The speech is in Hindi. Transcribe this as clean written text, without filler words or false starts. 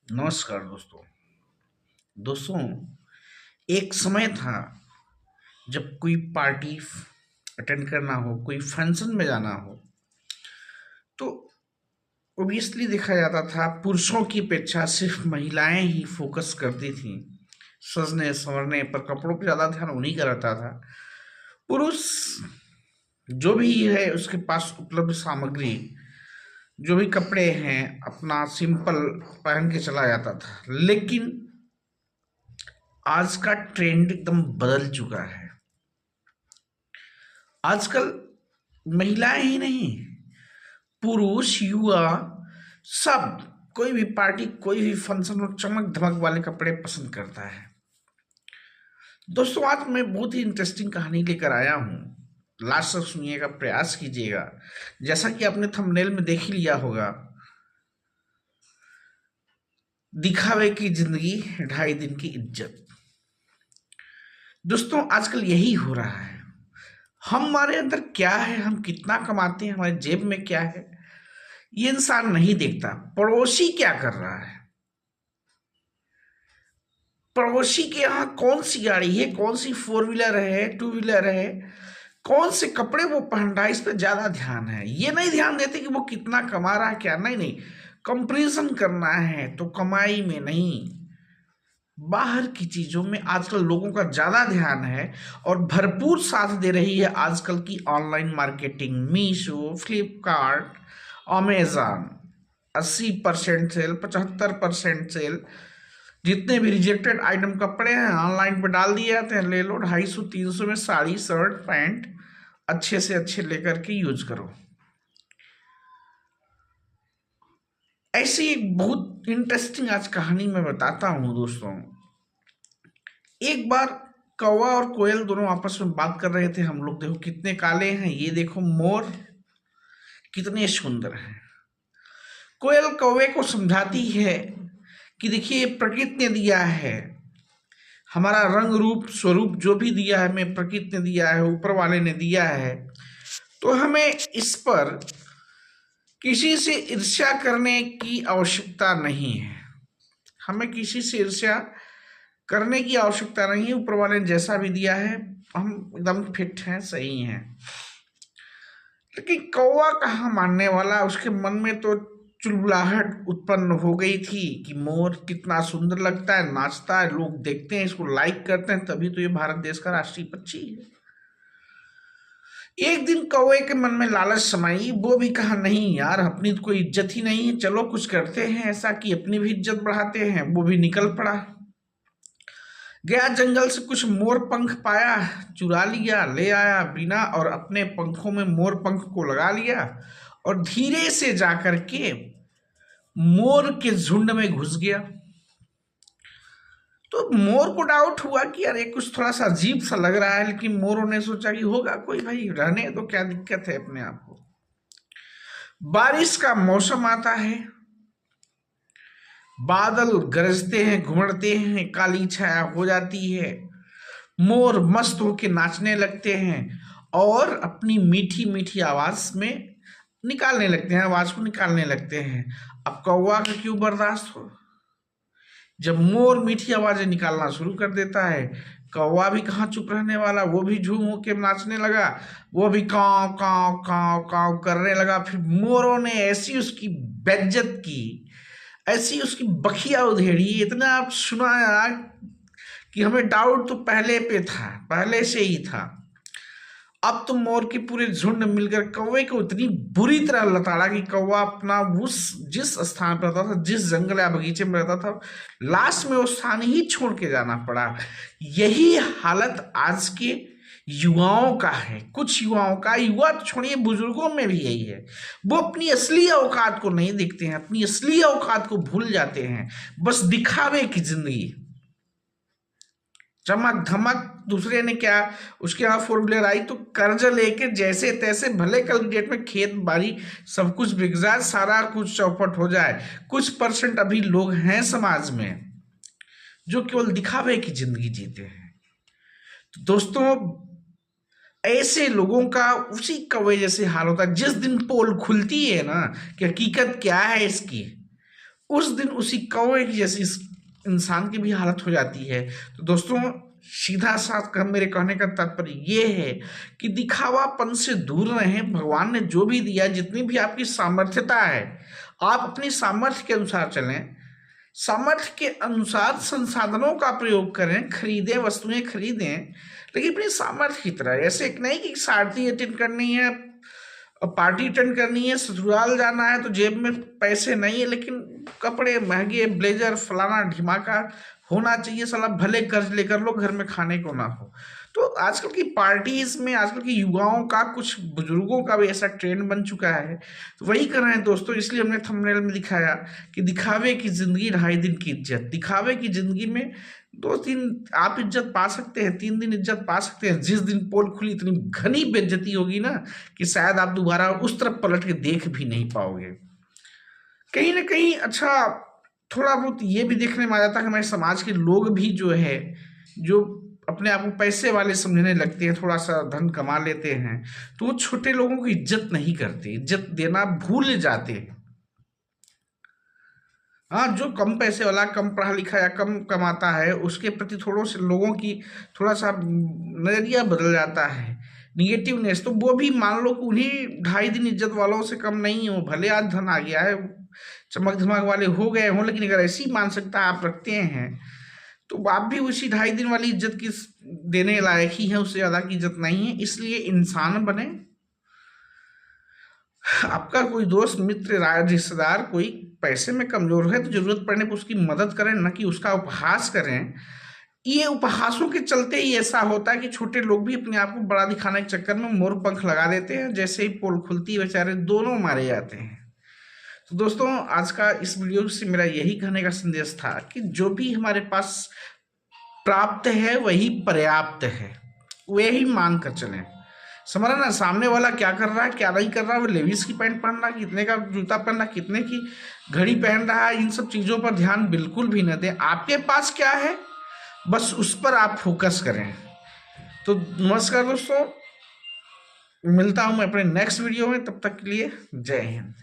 नमस्कार दोस्तों। दोस्तों, एक समय था जब कोई पार्टी अटेंड करना हो, कोई फंक्शन में जाना हो, तो ओबियसली देखा जाता था पुरुषों की अपेक्षा सिर्फ महिलाएं ही फोकस करती थीं सजने संवरने पर। कपड़ों पर ज़्यादा ध्यान उन्हीं का रहता था। पुरुष जो भी है उसके पास उपलब्ध सामग्री, जो भी कपड़े हैं, अपना सिंपल पहन के चला जाता था। लेकिन आज का ट्रेंड एकदम बदल चुका है। आजकल महिलाएं ही नहीं, पुरुष, युवा, सब कोई भी पार्टी, कोई भी फंक्शन और चमक धमक वाले कपड़े पसंद करता है। दोस्तों, आज मैं बहुत ही इंटरेस्टिंग कहानी लेकर आया हूं। लास्ट तक सुनिएगा, प्रयास कीजिएगा। जैसा कि आपने थंबनेल में देख ही लिया होगा, दिखावे की जिंदगी 2.5 दिन की इज्जत। दोस्तों, आजकल यही हो रहा है। हमारे अंदर क्या है, हम कितना कमाते हैं, हमारे जेब में क्या है, ये इंसान नहीं देखता। पड़ोसी क्या कर रहा है, पड़ोसी के यहाँ कौन सी गाड़ी है, कौन सी 4 व्हीलर है, 2 व्हीलर है, कौन से कपड़े वो पहन रहा है, इस पर ज्यादा ध्यान है। ये नहीं ध्यान देते कि वो कितना कमा रहा है, क्या नहीं। नहीं, कंपैरिजन करना है तो कमाई में नहीं, बाहर की चीजों में आजकल लोगों का ज्यादा ध्यान है। और भरपूर साथ दे रही है आजकल की online marketing. Meesho, Flipkart, Amazon. 80% sale, 75% sale. जितने भी रिजेक्टेड आइटम कपड़े हैं ऑनलाइन पे डाल दिए जाते हैं। ले लो, 250-300 में साड़ी, शर्ट, पैंट अच्छे से अच्छे लेकर के यूज करो। ऐसी एक बहुत इंटरेस्टिंग आज कहानी मैं बताता हूं दोस्तों। एक बार कौवा और कोयल दोनों आपस में बात कर रहे थे। हम लोग देखो कितने काले हैं, ये देखो मोर कितने सुंदर हैं। कोयल कौवे को समझाती है कि देखिए, प्रकृति ने दिया है, हमारा रंग रूप स्वरूप जो भी दिया है, हमें प्रकृति ने दिया है, ऊपर वाले ने दिया है, तो हमें इस पर किसी से ईर्ष्या करने की आवश्यकता नहीं है। हमें किसी से ईर्ष्या करने की आवश्यकता नहीं है। ऊपर वाले ने जैसा भी दिया है, हम एकदम फिट हैं, सही हैं। लेकिन कौवा कहाँ मानने वाला, उसके मन में तो चुलबुलाहट उत्पन्न हो गई थी कि मोर कितना सुंदर लगता है, नाचता है, लोग देखते हैं, इसको लाइक करते हैं, तभी तो ये भारत देश का राष्ट्रीय पक्षी है। एक दिन कौवे के मन में लालच समाई। वो भी कहा, नहीं यार, अपनी तो कोई इज्जत ही नहीं है, चलो कुछ करते हैं ऐसा कि अपनी भी इज्जत बढ़ाते हैं। वो भी निकल पड़ा, गया जंगल से कुछ मोर पंख पाया, चुरा लिया, ले आया बिना, और अपने पंखों में मोर पंख को लगा लिया और धीरे से जाकर के मोर के झुंड में घुस गया। तो मोर को डाउट हुआ कि यार ये कुछ थोड़ा सा अजीब सा लग रहा है। लेकिन मोरों ने सोचा कि होगा कोई, भाई रहने तो क्या दिक्कत है अपने आप को। बारिश का मौसम आता है, बादल गरजते हैं, घुमड़ते हैं, काली छाया हो जाती है, मोर मस्त होके नाचने लगते हैं और अपनी मीठी मीठी आवाज में निकालने लगते हैं, आवाज को निकालने लगते हैं। अब कौवा का क्यों बर्दाश्त हो, जब मोर मीठी आवाजें निकालना शुरू कर देता है, कौवा भी कहाँ चुप रहने वाला, वो भी झूम होके नाचने लगा, वो भी काव काव काव काव करने लगा। फिर मोरों ने ऐसी उसकी बेइज्जत की, ऐसी उसकी बखिया उधेड़ी, इतना आप सुनाया कि हमें डाउट तो पहले पे था, पहले से ही था। अब तो मोर के पूरे झुंड मिलकर कौवे को इतनी बुरी तरह लताड़ा कि कौवा अपना उस जिस स्थान पर रहता था, जिस जंगल या बगीचे में रहता था, लास्ट में वो स्थान ही छोड़ के जाना पड़ा। यही हालत आज के युवाओं का है। कुछ युवाओं का, युवा तो छोड़िए, बुजुर्गों में भी यही है। वो अपनी असली औकात को नहीं देखते हैं, अपनी असली औकात को भूल जाते हैं। बस दिखावे की जिंदगी, चमक धमक। दूसरे ने क्या, उसके यहाँ 4 व्हीलर आई तो कर्ज लेके जैसे तैसे, भले कल की डेट में खेत बाड़ी सब कुछ बिक जाए, सारा कुछ चौपट हो जाए, कुछ परसेंट अभी लोग हैं समाज में जो केवल दिखावे की जिंदगी जीते हैं। तो दोस्तों, ऐसे लोगों का उसी कौवे जैसे हाल होता है। जिस दिन पोल खुलती है ना कि हकीकत क्या है इसकी, उस दिन उसी कौवे की जैसी इस इंसान की भी हालत हो जाती है। तो दोस्तों, सीधा साफ मेरे कहने का तात्पर्य ये है कि दिखावापन से दूर रहें। भगवान ने जो भी दिया, जितनी भी आपकी सामर्थ्यता है, आप अपनी सामर्थ्य के अनुसार चलें, सामर्थ्य के अनुसार संसाधनों का प्रयोग करें, खरीदें, वस्तुएं खरीदें, लेकिन अपनी सामर्थ्य की तरह। ऐसे एक नहीं कि शादी अटेंड करनी है, पार्टी अटेंड करनी है, ससुराल जाना है तो जेब में पैसे नहीं है, लेकिन कपड़े महंगे, ब्लेजर फलाना ढिमाका होना चाहिए, साला भले कर्ज लेकर लो, घर में खाने को ना हो। तो आजकल की पार्टीज में, आजकल के युवाओं का, कुछ बुजुर्गों का भी ऐसा ट्रेंड बन चुका है। तो वही कर रहे हैं दोस्तों, इसलिए हमने थंबनेल में दिखाया कि दिखावे की जिंदगी 2.5 दिन की इज्जत। दिखावे की जिंदगी में 2-3 आप इज्जत पा सकते हैं, 3 दिन इज्जत पा सकते हैं। जिस दिन पोल खुली इतनी घनी बेइज्जती होगी ना कि शायद आप दोबारा उस तरफ पलट के देख भी नहीं पाओगे। कहीं ना कहीं अच्छा थोड़ा बहुत ये भी देखने में आ जाता है कि हमारे समाज के लोग भी जो है, जो अपने आप को पैसे वाले समझने लगते हैं, थोड़ा सा धन कमा लेते हैं, तो वो छोटे लोगों की इज्जत नहीं करते, इज्जत देना भूल जाते हैं। हाँ, जो कम पैसे वाला, कम पढ़ा लिखा या कम कमाता है, उसके प्रति थोड़ों से लोगों की थोड़ा सा नजरिया बदल जाता है, निगेटिवनेस। तो वो भी मान लो कि उन्हीं 2.5 दिन इज्जत वालों से कम नहीं हो, भले आज धन आ गया है, चमक धमक वाले हो गए हों, लेकिन अगर ऐसी मानसिकता आप रखते हैं तो आप भी उसी 2.5 दिन वाली इज्जत की देने लायक ही है, उससे ज्यादा की इज्जत नहीं है। इसलिए इंसान बने। आपका कोई दोस्त, मित्र, रिश्तेदार कोई पैसे में कमजोर है तो जरूरत पड़ने पर उसकी मदद करें, न कि उसका उपहास करें। ये उपहासों के चलते ही ऐसा होता है कि छोटे लोग भी अपने आप को बड़ा दिखाने के चक्कर में मोर पंख लगा देते हैं, जैसे ही पोल खुलती है बेचारे दोनों मारे जाते हैं। तो दोस्तों, आज का इस वीडियो से मेरा यही कहने का संदेश था कि जो भी हमारे पास प्राप्त है वही पर्याप्त है, वही मान कर चलें। समझ ना, सामने वाला क्या कर रहा है, क्या नहीं कर रहा है, वो लेविस की पैंट पहन रहा, कितने का जूता पहन रहा, कितने की घड़ी पहन रहा है, इन सब चीज़ों पर ध्यान बिल्कुल भी न दें। आपके पास क्या है, बस उस पर आप फोकस करें। तो नमस्कार दोस्तों, मिलता हूं मैं अपने नेक्स्ट वीडियो में, तब तक के लिए जय हिंद।